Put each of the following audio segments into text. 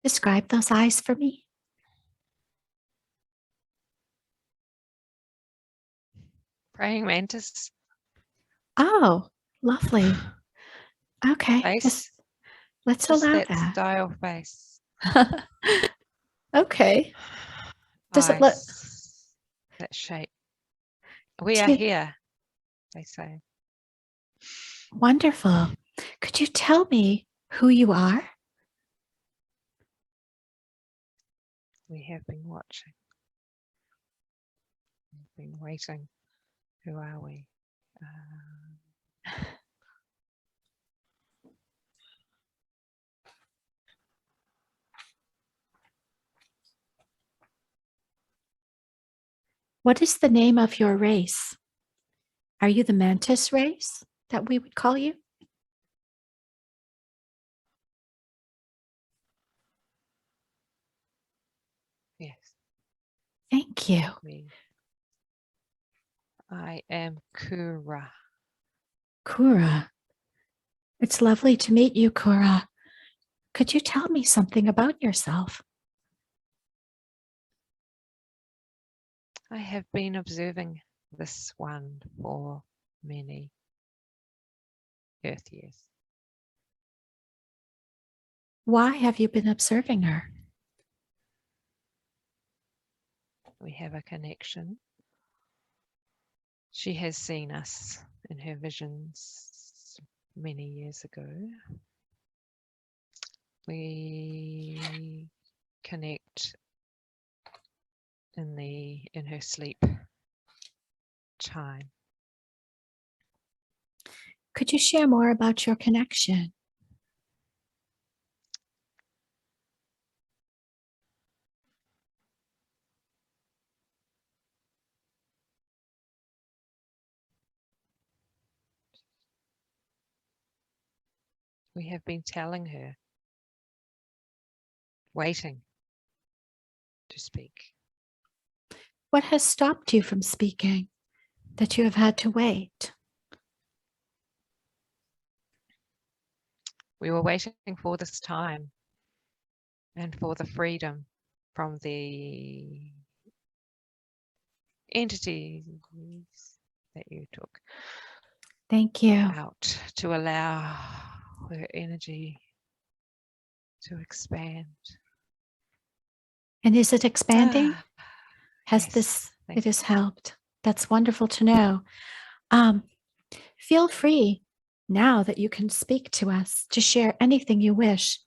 Describe those eyes for me. Praying mantis. Oh, lovely. Okay, Face. let's Just allow that that. style face. Okay. Does it look? Eyes. That shape. We are Do you, here, they say. wonderful. Could you tell me who you are? We have been watching. We've been waiting. Who are we? What is the name of your race? Are you the mantis race that we would call you? Yes. Thank you. I am Kura. Kura. It's lovely to meet you, Kura. Could you tell me something about yourself? I have been observing this one for many Earth years. Why have you been observing her? We have a connection. She has seen us in her visions many years ago. We connect in her sleep time. Could you share more about your connection? We have been telling her, waiting to speak. What has stopped you from speaking that you have had to wait? We were waiting for this time and for the freedom from the entities that you took. Thank you. Out to allow her energy to expand. And is it expanding? Yes, It has helped. That's wonderful to know. Feel free now that you can speak to us to share anything you wish.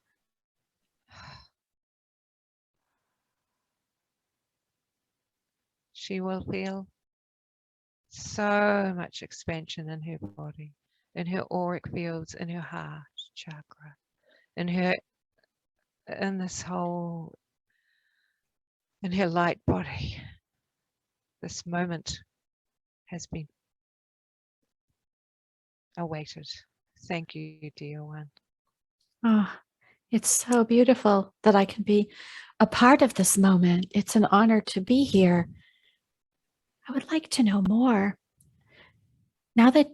She will feel so much expansion in her body, in her auric fields, in her heart chakra, in her light body. This moment has been awaited. Thank you, dear one. Oh, it's so beautiful that I can be a part of this moment. It's an honor to be here. I would like to know more. Now that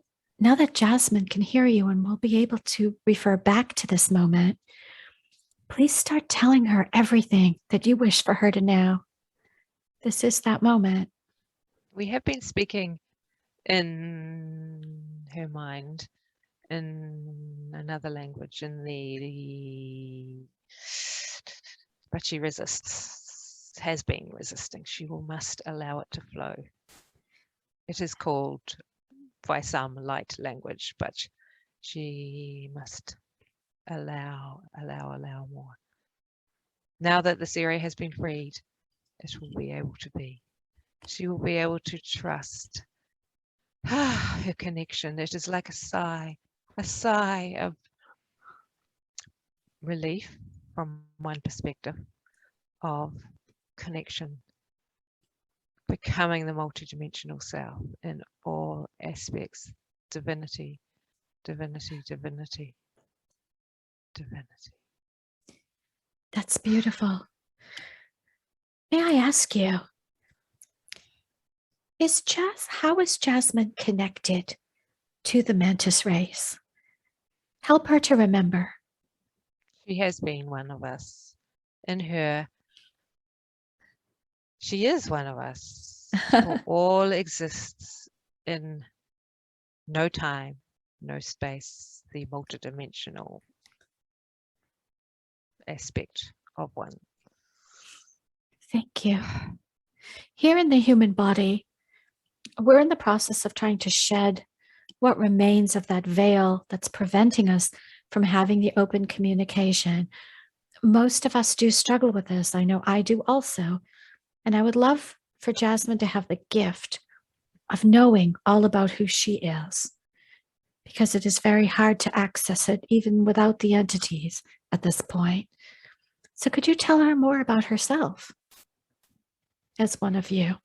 Jasmin can hear you and will be able to refer back to this moment, please start telling her everything that you wish for her to know. This is that moment. We have been speaking in her mind in another language, but she has been resisting. She must allow it to flow. It is called by some light language, but she must allow more. Now that this area has been freed, it will be able to be. She will be able to trust her connection. It is like a sigh of relief from one perspective of connection, becoming the multidimensional self in all aspects, divinity, divinity, divinity, divinity. That's beautiful. May I ask you, how is Jasmin connected to the mantis race? Help her to remember. She has been one of us in her. She is one of us, for all exists in no time, no space, the multidimensional aspect of one. Thank you. Here in the human body, we're in the process of trying to shed what remains of that veil that's preventing us from having the open communication. Most of us do struggle with this. I know I do also. And I would love for Jasmin to have the gift of knowing all about who she is, because it is very hard to access it even without the entities at this point. So could you tell her more about herself as one of you?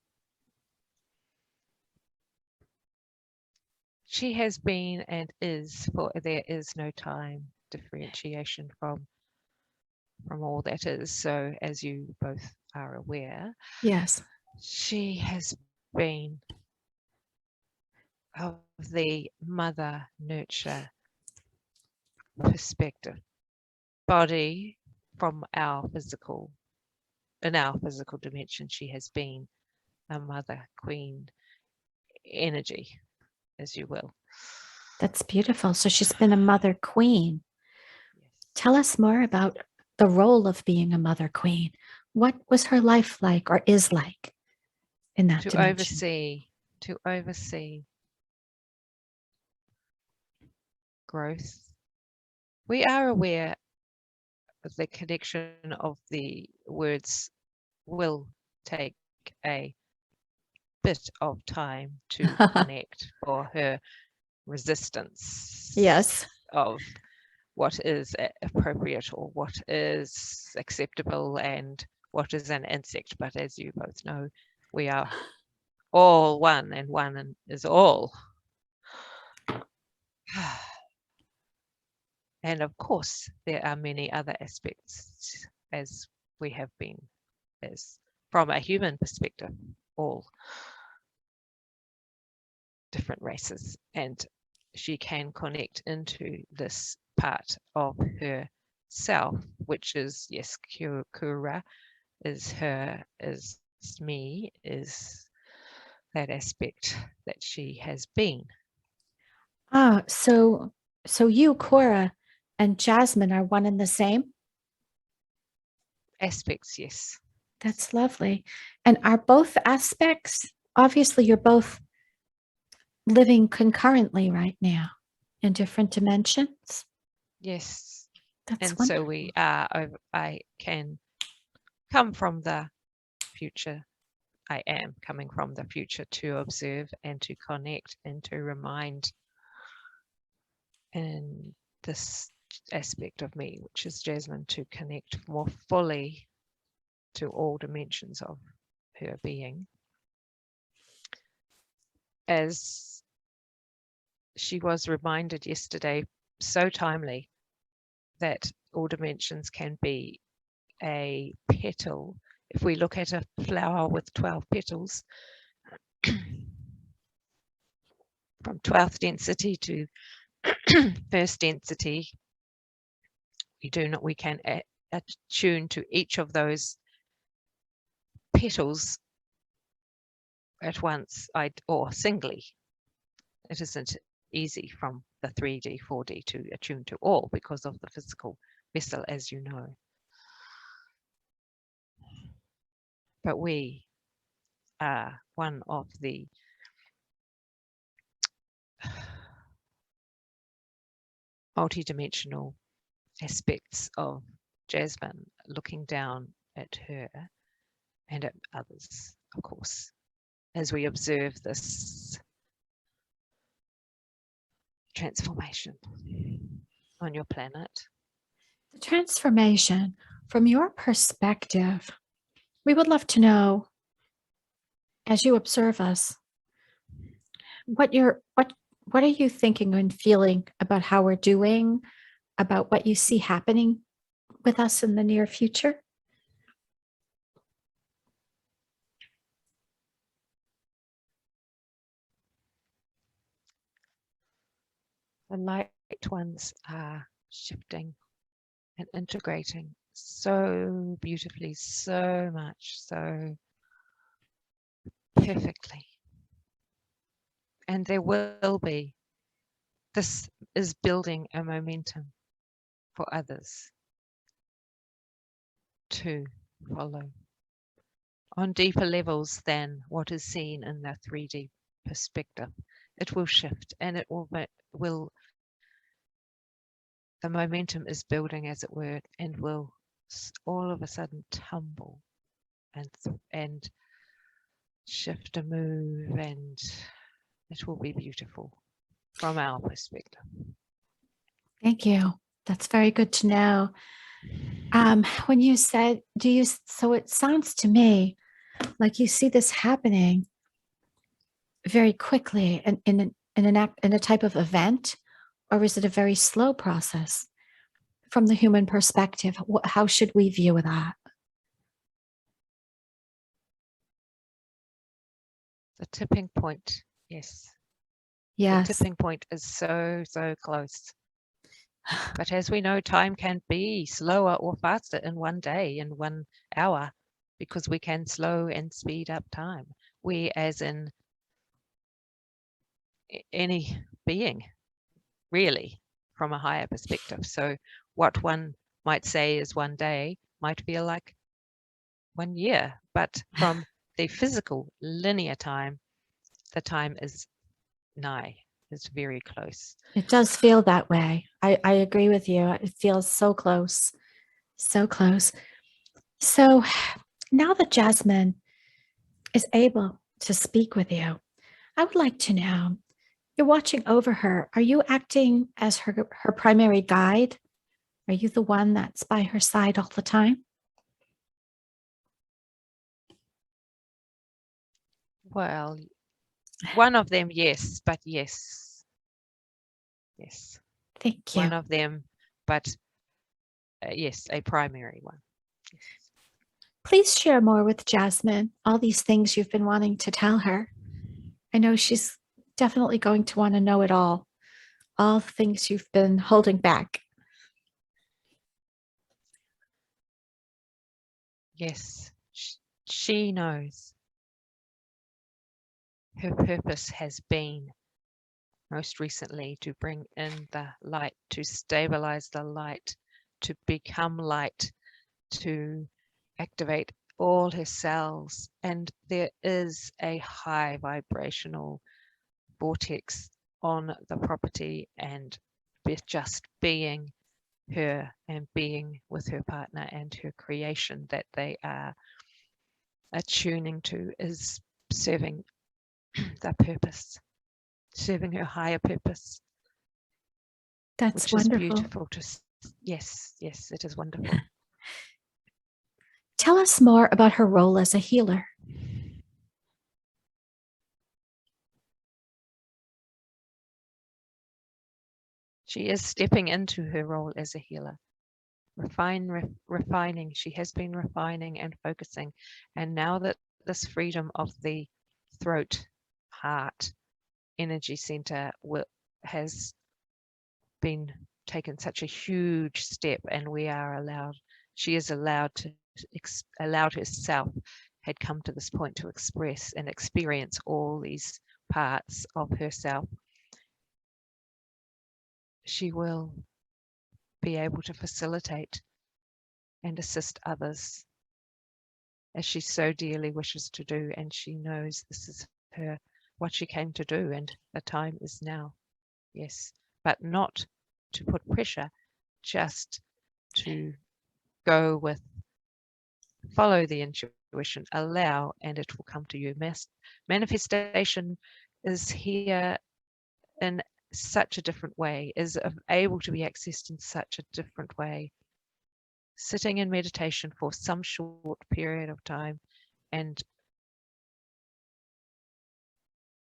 She has been and is, for there is no time differentiation from all that is. So as you both are aware, Yes. she has been of the mother nurture perspective, body from our physical, in our physical dimension, she has been a mother queen energy, as you will. That's beautiful. So she's been a mother queen. Yes. Tell us more about the role of being a mother queen. What was her life like or is like in that dimension? To oversee growth. We are aware of the connection of the words will take a bit of time to connect for her resistance Yes. of what is appropriate or what is acceptable and what is an insect. But as you both know, we are all one and one is all. And of course, there are many other aspects as we have been, as from a human perspective, all different races. And she can connect into this part of herself, which is, yes, Kura is her, is me, is that aspect that she has been. So you, Cora, and Jasmin are one and the same? Aspects, yes. That's lovely. And are both aspects, obviously, you're both living concurrently right now in different dimensions? Yes. That's And wonderful. so we are, I can come from the future. I am coming from the future to observe and to connect and to remind in this aspect of me, which is Jasmin, to connect more fully to all dimensions of her being. As she was reminded yesterday, so timely, that all dimensions can be a petal. If we look at a flower with 12 petals, from 12th density to first density, we can attune to each of those petals at once or singly. It isn't easy from the 3D, 4D to attune to all because of the physical vessel, as you know. But we are one of the multidimensional aspects of Jasmin, looking down at her and at others, of course, as we observe this transformation on your planet. The transformation, from your perspective, we would love to know, as you observe us, what are you thinking and feeling about how we're doing, about what you see happening with us in the near future? The light ones are shifting and integrating so beautifully, so much, so perfectly. And there will be, this is building a momentum for others to follow on deeper levels than what is seen in the 3D perspective. It will shift, and it will the momentum is building, as it were, and will all of a sudden tumble and shift a move, and it will be beautiful from our perspective. Thank you. That's very good to know. When you said, so it sounds to me like you see this happening very quickly and in a type of event, or is it a very slow process from the human perspective? How should we view that? The tipping point, yes. Yes. The tipping point is so close. But as we know, time can be slower or faster in one day, in 1 hour, because we can slow and speed up time. We, as in any being, really, from a higher perspective. So what one might say is 1 day might feel like 1 year, but from the physical linear time, the time is nigh, is very close. It does feel that way. I agree with you. It feels so close, so close. So now that Jasmin is able to speak with you, I would like to know, you're watching over her. Are you acting as her primary guide? Are you the one that's by her side all the time? Well, one of them, yes, but yes. Yes. Thank you. One of them, but yes, a primary one. Yes. Please share more with Jasmin, all these things you've been wanting to tell her. I know she's definitely going to want to know it all the things you've been holding back. Yes, she knows. Her purpose has been, most recently, to bring in the light, to stabilize the light, to become light, to activate all her cells. And there is a high vibrational vortex on the property, and just being her and being with her partner and her creation that they are attuning to is serving the purpose, serving her higher purpose. That's which wonderful. Is beautiful to yes, it is wonderful. Tell us more about her role as a healer. She is stepping into her role as a healer, refining. She has been refining and focusing, and now that this freedom of the throat, heart, energy center has been taken such a huge step, and she is allowed herself, had come to this point to express and experience all these parts of herself. She will be able to facilitate and assist others as she so dearly wishes to do, and she knows this is what she came to do, and the time is now. Yes, but not to put pressure, just to go with, follow the intuition, allow, and it will come to you. Manifestation is here in such a different way, is able to be accessed in such a different way. Sitting in meditation for some short period of time and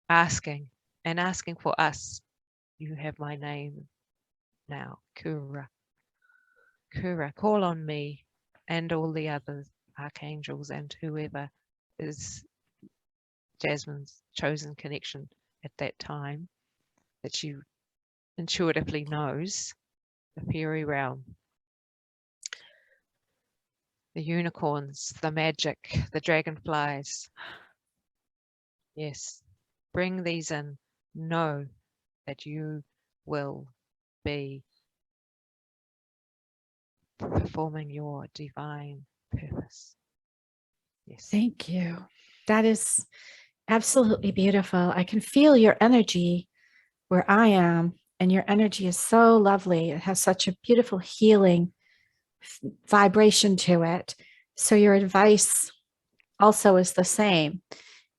asking for us, you have my name now, Kura. Kura, call on me and all the other archangels and whoever is Jasmin's chosen connection at that time, that she intuitively knows, the fairy realm. the unicorns, the magic, the dragonflies. Yes, bring these in. Know that you will be performing your divine purpose. Yes. Thank you. That is absolutely beautiful. I can feel your energy where I am, and your energy is so lovely. It has such a beautiful healing vibration to it. So, your advice also is the same.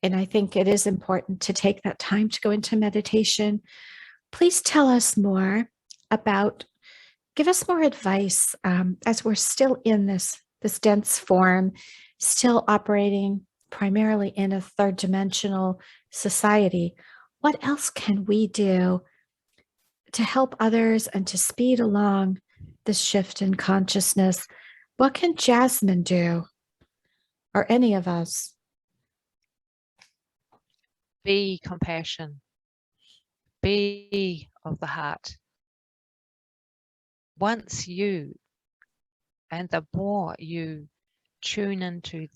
And I think it is important to take that time to go into meditation. Please tell us more about, give us more advice as we're still in this dense form, still operating primarily in a third dimensional society. What else can we do to help others and to speed along this shift in consciousness? What can Jasmin do, or any of us? Be compassion. Be of the heart. Once you, and the more you tune into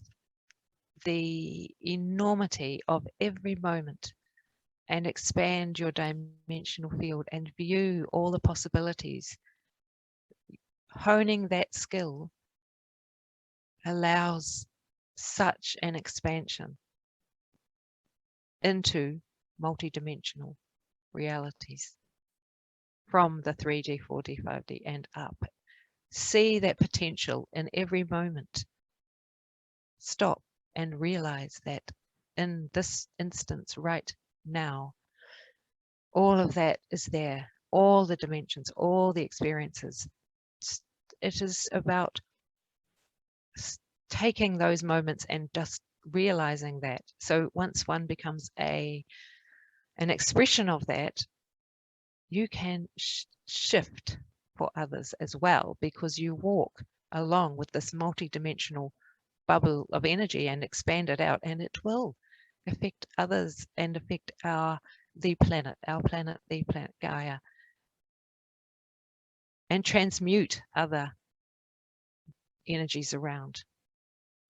the enormity of every moment and expand your dimensional field and view all the possibilities, honing that skill allows such an expansion into multidimensional realities from the 3D, 4D, 5D and up. See that potential in every moment. Stop and realize that in this instance right now, all of that is there, all the dimensions, all the experiences. It is about taking those moments and just realizing that. So once one becomes an expression of that, you can shift for others as well, because you walk along with this multidimensional bubble of energy and expand it out, and it will affect others and affect the planet Gaia, and transmute other energies around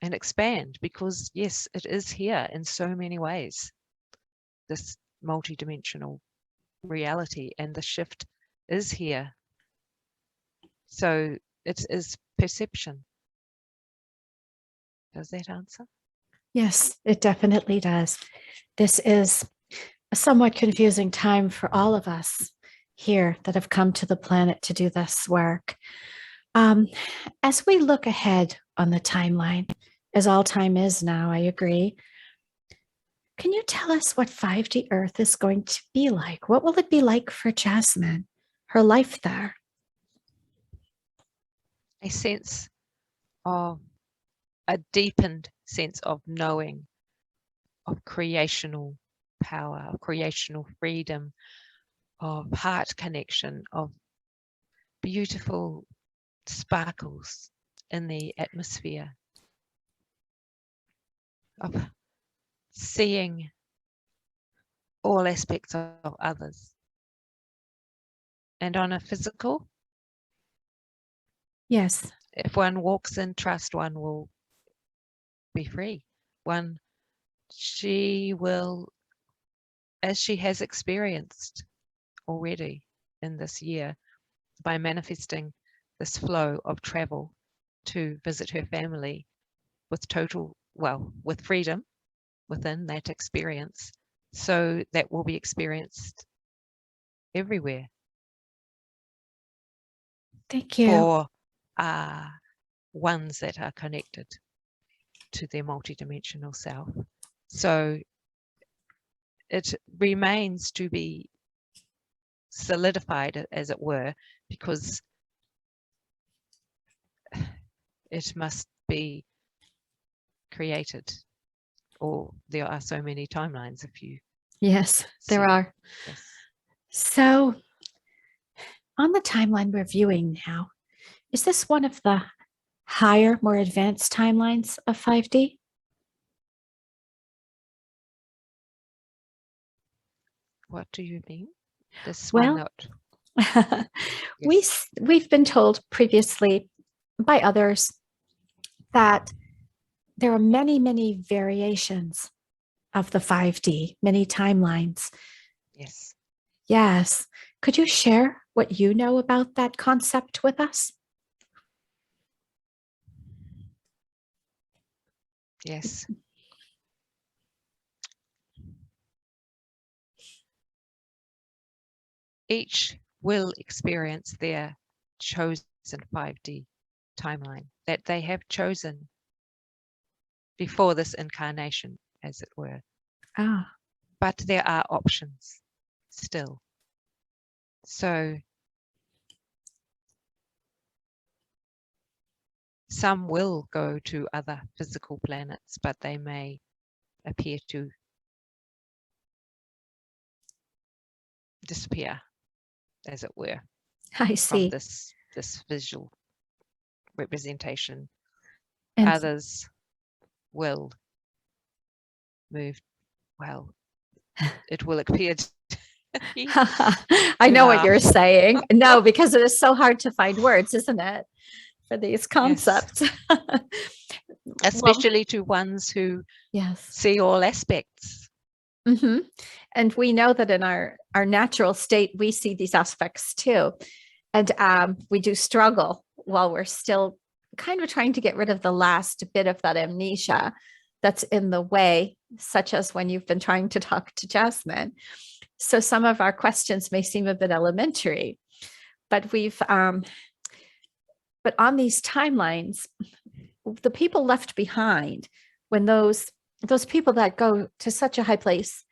and expand, because yes, it is here in so many ways, this multidimensional reality, and the shift is here. So it is perception. Does that answer? Yes, it definitely does. This is a somewhat confusing time for all of us here that have come to the planet to do this work. As we look ahead on the timeline, as all time is now, I agree. Can you tell us what 5D Earth is going to be like? What will it be like for Jasmin, her life there? A sense of a deepened sense of knowing, of creational power, of creational freedom, of heart connection, of beautiful sparkles in the atmosphere, of seeing all aspects of others. And on a physical, Yes. if one walks in trust, one will be free. She will, as she has experienced already in this year, by manifesting this flow of travel to visit her family with with freedom within that experience. So that will be experienced everywhere. Thank you. For ones that are connected to their multidimensional self. So it remains to be solidified, as it were, because it must be created, or there are so many timelines if you Yes, there see. are. Yes. So, on the timeline we're viewing now, is this one of the higher, more advanced timelines of 5D? What do you mean? This one Well, that yes. we've been told previously by others that there are many, many variations of the 5D, many timelines. Yes. Yes. Could you share what you know about that concept with us? Yes. Each will experience their chosen 5D timeline that they have chosen before this incarnation, as it were. Ah, But there are options still. So some will go to other physical planets, but they may appear to disappear, as it were, I from see. this visual representation. And Others will move, well, it will appear to I you know what you're laugh. saying. No, because it is so hard to find words, isn't it, for these Yes, concepts? Well, especially to ones who yes. see all aspects. Hmm. And we know that in our natural state, we see these aspects too. And we do struggle while we're still kind of trying to get rid of the last bit of that amnesia that's in the way, such as when you've been trying to talk to Jasmin. So some of our questions may seem a bit elementary, but but on these timelines, the people left behind, when those people that go to such a high place,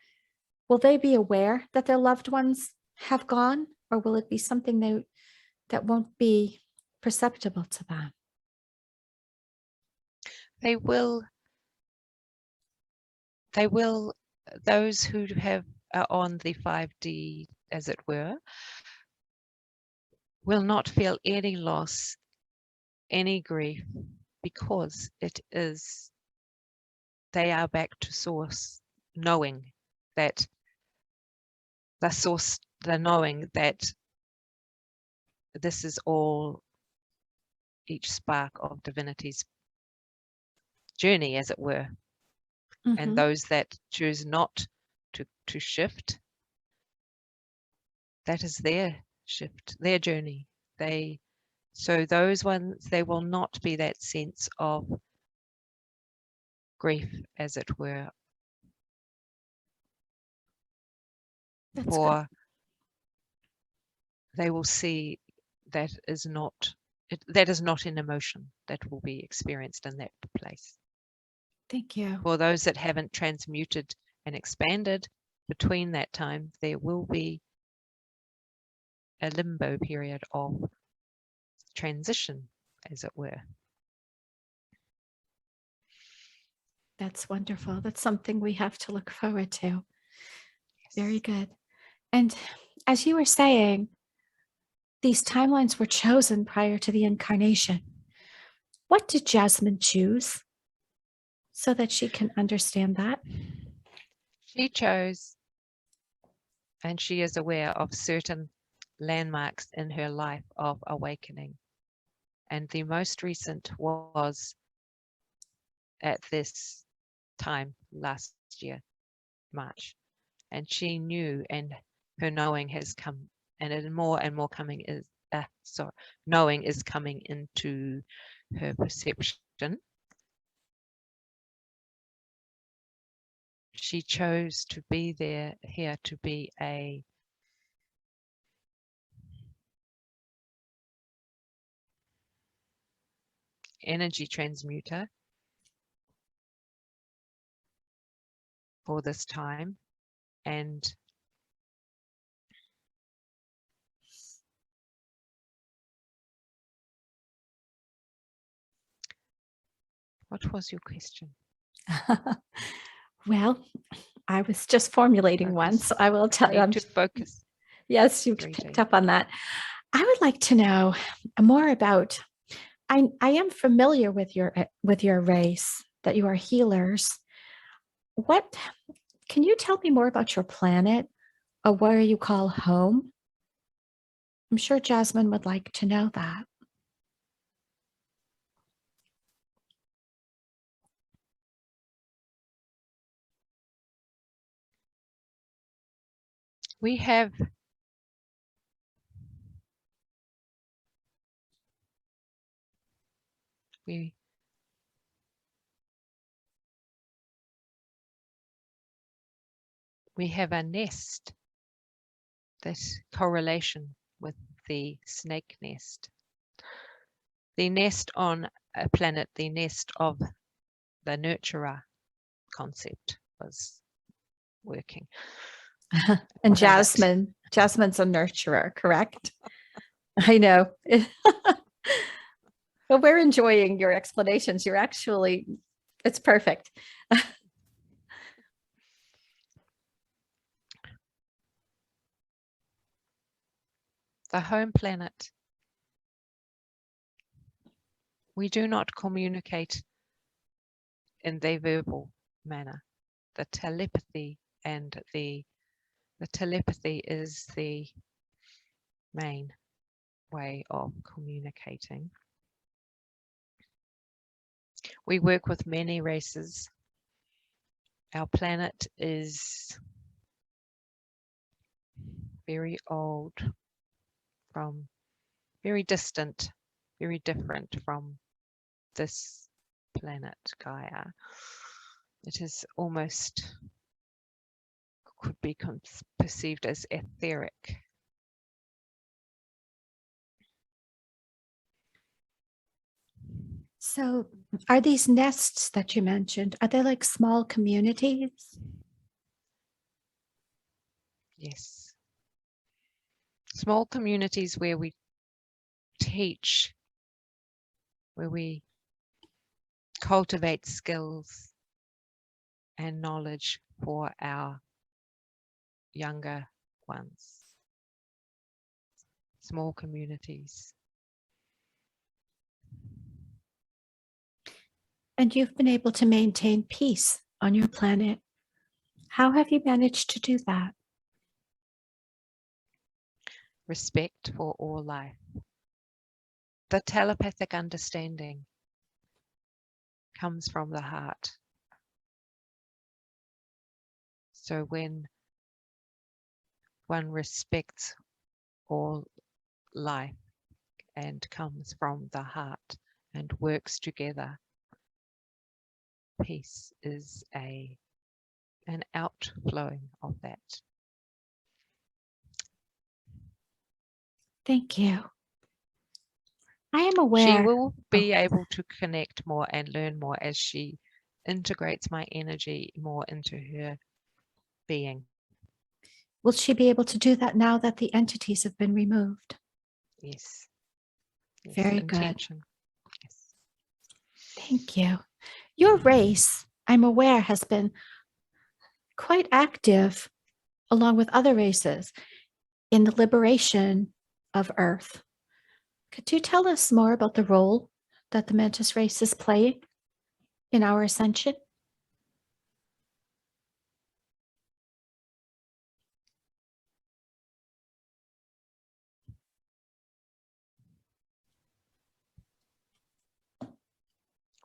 will they be aware that their loved ones have gone, or will it be something that won't be perceptible to them? They will, they will, those who have are on the 5D, as it were, will not feel any loss, any grief, because it is, they are back to source, knowing that the source, the knowing that this is all each spark of divinity's journey, as it were. And Mhm. those that choose not to shift, that is their shift, their journey. So those ones, there will not be that sense of grief, as it were, That's good. for they will see that is not that is not an emotion that will be experienced in that place. Thank you. For those that haven't transmuted and expanded between that time, there will be a limbo period of transition, as it were. That's wonderful. That's something we have to look forward to. Very Yes. good. And as you were saying, these timelines were chosen prior to the incarnation. What did Jasmine choose so that she can understand that? She chose, and she is aware of certain landmarks in her life of awakening. And the most recent was at this time last year, March. And she knew, and her knowing has come, and more coming is, knowing is coming into her perception. She chose to be here to be a energy transmuter for this time. And what was your question? Well, I was just formulating one, Focus. so I will tell Need you. to focus. Yes, you picked 3D. up on that. I would like to know more about. I am familiar with your race, that you are healers. What can you tell me more about your planet, or where you call home? I'm sure Jasmine would like to know that. We have we we have a nest, this correlation with the snake nest. The nest on a planet, the nest of the nurturer concept was working. And Planet. Jasmine's a nurturer, correct? I know. But we're enjoying your explanations. It's perfect. The home planet. We do not communicate in the verbal manner. The telepathy is the main way of communicating. We work with many races. Our planet is very old, from very distant, very different from this planet, Gaia. It is almost could be perceived as etheric. So are these nests that you mentioned, are they like small communities? Yes. Small communities where we teach, where we cultivate skills and knowledge for our younger ones. Small communities. And you've been able to maintain peace on your planet. How have you managed to do that? Respect for all life. The telepathic understanding comes from the heart. So when one respects all life and comes from the heart and works together, peace is an outflowing of that. Thank you. I am aware. She will be able to connect more and learn more as she integrates my energy more into her being. Will she be able to do that now that the entities have been removed? Yes. Very intention. good. Yes. Thank you. Your race, I'm aware, has been quite active along with other races in the liberation of Earth. Could you tell us more about the role that the mantis race is playing in our ascension?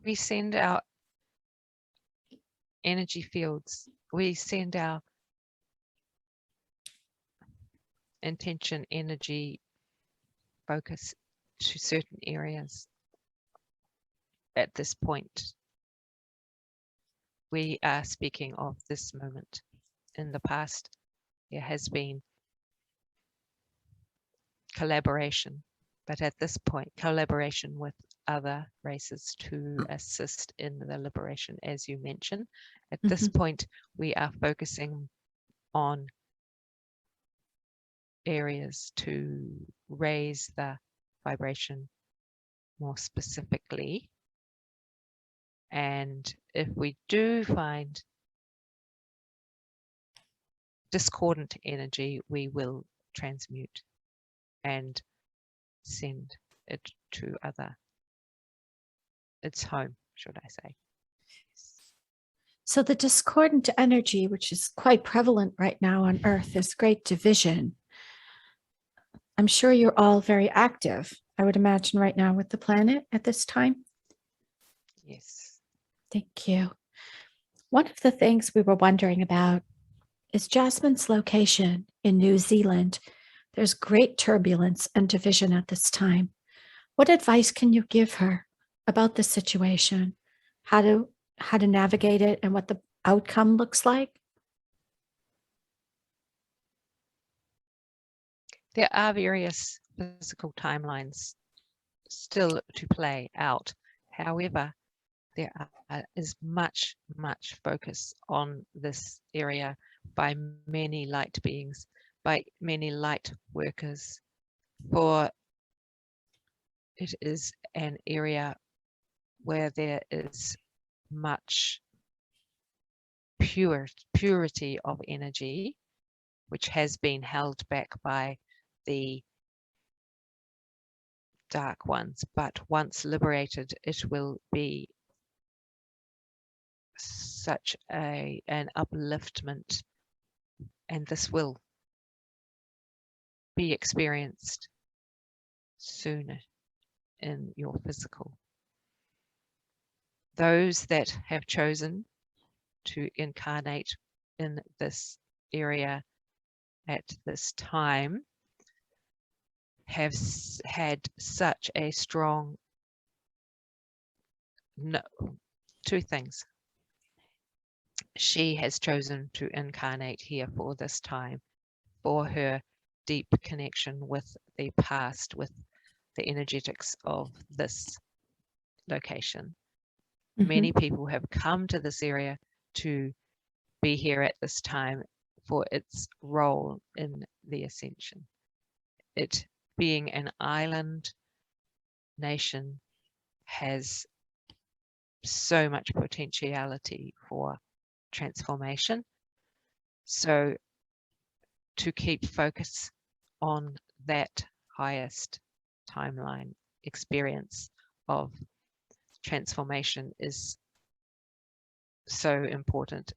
We send our energy fields. We send our intention, energy, focus to certain areas. At this point, we are speaking of this moment. In the past, there has been collaboration, but at this point, collaboration with other races to assist in the liberation, as you mentioned. At this point, we are focusing on areas to raise the vibration more specifically. And if we do find discordant energy, we will transmute and send it to its home, should I say. So the discordant energy, which is quite prevalent right now on Earth, is great division. I'm sure you're all very active, I would imagine, right now with the planet at this time. Yes. Thank you. One of the things we were wondering about is Jasmin's location in New Zealand. There's great turbulence and division at this time. What advice can you give her about the situation? How to navigate it and what the outcome looks like? There are various physical timelines still to play out. However, there is much focus on this area by many light beings, by many light workers, for it is an area where there is much purity of energy, which has been held back by the dark ones, but once liberated, it will be such an upliftment, and this will be experienced sooner in your physical. Those that have chosen to incarnate in this area at this time have had such a strong, two things. She has chosen to incarnate here for this time, for her deep connection with the past, with the energetics of this location. Many people have come to this area to be here at this time for its role in the ascension. It being an island nation has so much potentiality for transformation. So to keep focus on that highest timeline experience of transformation is so important,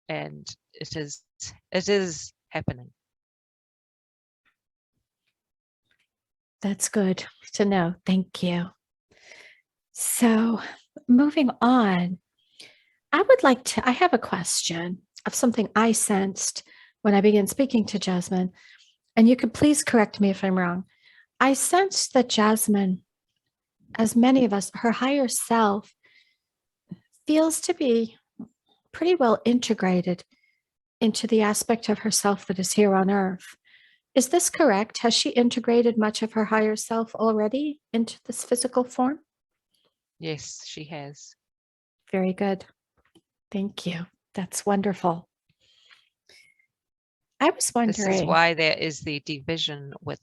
and it is happening. That's good to know. Thank you. So moving on, I have a question of something I sensed when I began speaking to Jasmin, and you could please correct me if I'm wrong. I sensed that Jasmin, as many of us, her higher self feels to be pretty well integrated into the aspect of herself that is here on earth. Is this correct? Has she integrated much of her higher self already into this physical form? Yes, she has. Very good. Thank you. That's wonderful. I was wondering. This is why there is the division with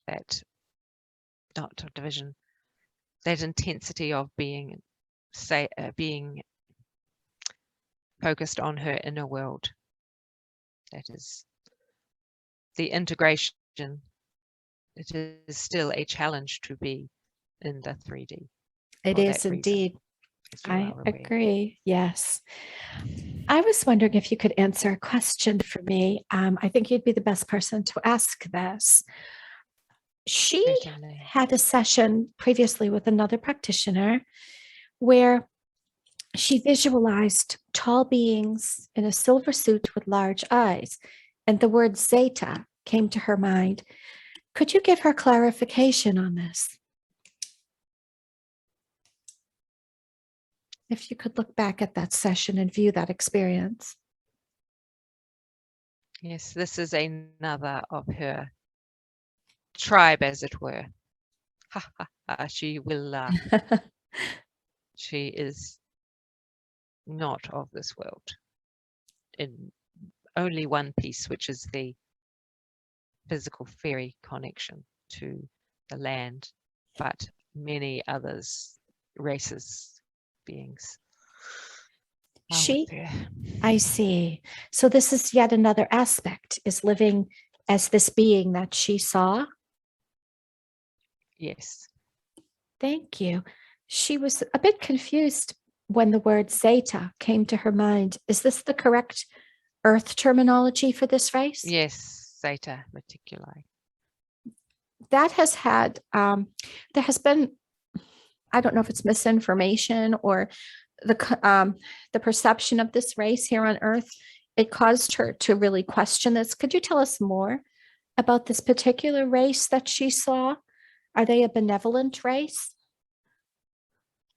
that, not division, that intensity of being focused on her inner world. That is the integration. It is still a challenge to be in the 3D. It is indeed. I agree. Yes. I was wondering if you could answer a question for me. I think you'd be the best person to ask this. She Certainly had a session previously with another practitioner where she visualized tall beings in a silver suit with large eyes, and the word Zeta came to her mind. Could you give her clarification on this? If you could look back at that session and view that experience. Yes, this is another of her tribe, as it were. She will. She is not of this world. In only one piece, which is the physical fairy connection to the land, but many others, races, beings. I see. So this is yet another aspect, is living as this being that she saw? Yes. Thank you. She was a bit confused when the word Zeta came to her mind. Is this the correct Earth terminology for this race? Yes, Zeta Reticuli. That has had, there has been, I don't know if it's misinformation or the perception of this race here on Earth it caused her to really question this. Could you tell us more about this particular race that she saw? Are they a benevolent race?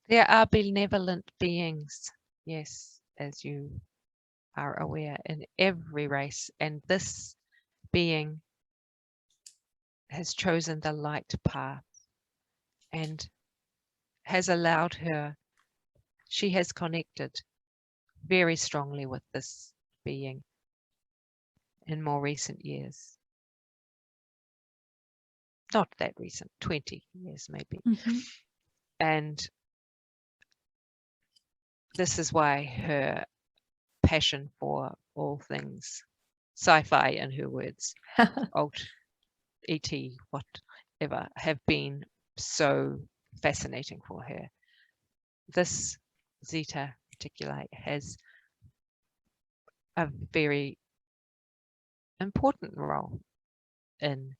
There are benevolent beings, yes, as you are aware, in every race, and this being has chosen the light path and has allowed her, she has connected very strongly with this being in more recent years. Not that recent, 20 years maybe. Mm-hmm. And this is why her passion for all things sci-fi, in her words, alt, ET, whatever, have been so fascinating for her. This Zeta Reticuli has a very important role in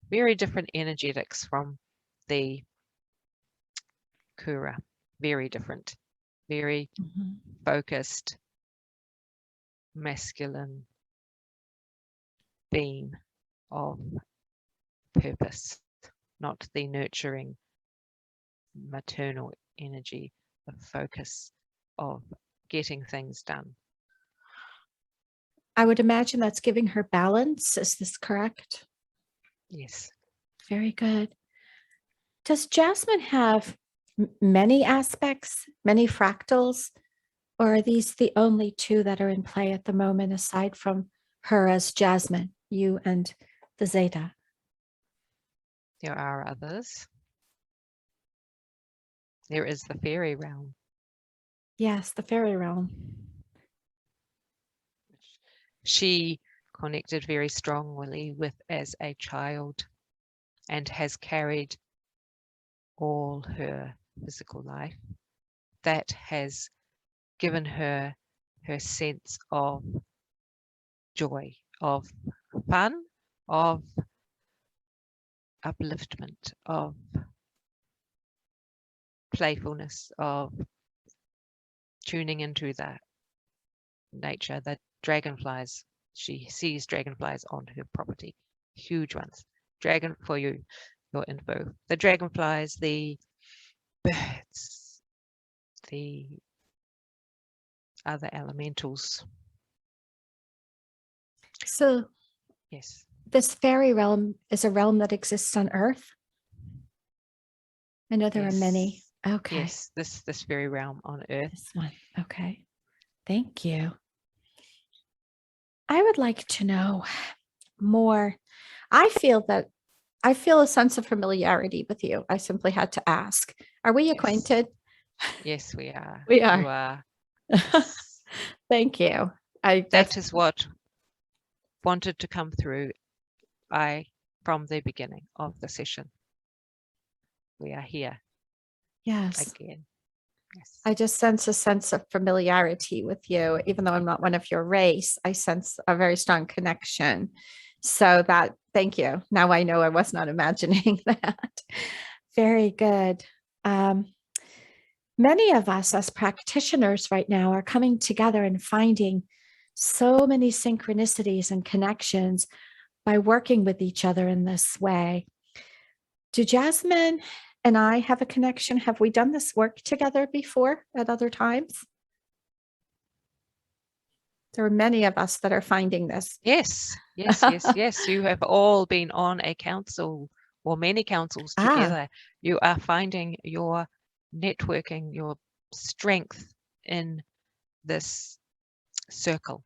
very different energetics from the Kura, very different, very Mm-hmm. focused, masculine beam of purpose, not the nurturing maternal energy, the focus of getting things done. I would imagine that's giving her balance. Is this correct? Yes. Very good. Does Jasmine have many aspects, many fractals, or are these the only two that are in play at the moment, aside from her as Jasmine, you and the Zeta? There are others. There is the fairy realm. Yes, the fairy realm. She connected very strongly with as a child and has carried all her physical life. That has given her her sense of joy, of fun, of upliftment, of playfulness, of tuning into the nature, the dragonflies. She sees dragonflies on her property, huge ones. Dragon, for your info, the dragonflies, the birds, the other elementals. So Yes. this fairy realm is a realm that exists on Earth. I know there are many. Yes. Okay. Yes, this very realm on Earth. This one. Okay. Thank you. I would like to know more. I feel a sense of familiarity with you. I simply had to ask. Are we Yes. acquainted? Yes, we are. We are. You are. Yes. Thank you. That is what wanted to come through from the beginning of the session. We are here yes. again. Yes. I just sense a sense of familiarity with you. Even though I'm not one of your race, I sense a very strong connection. So thank you. Now I know I was not imagining that. Very good. Many of us as practitioners right now are coming together and finding so many synchronicities and connections by working with each other in this way. Do Jasmin and I have a connection? Have we done this work together before at other times? There are many of us that are finding this. Yes, yes, yes, yes. You have all been on a council or many councils together. You are finding your networking, your strength in this circle.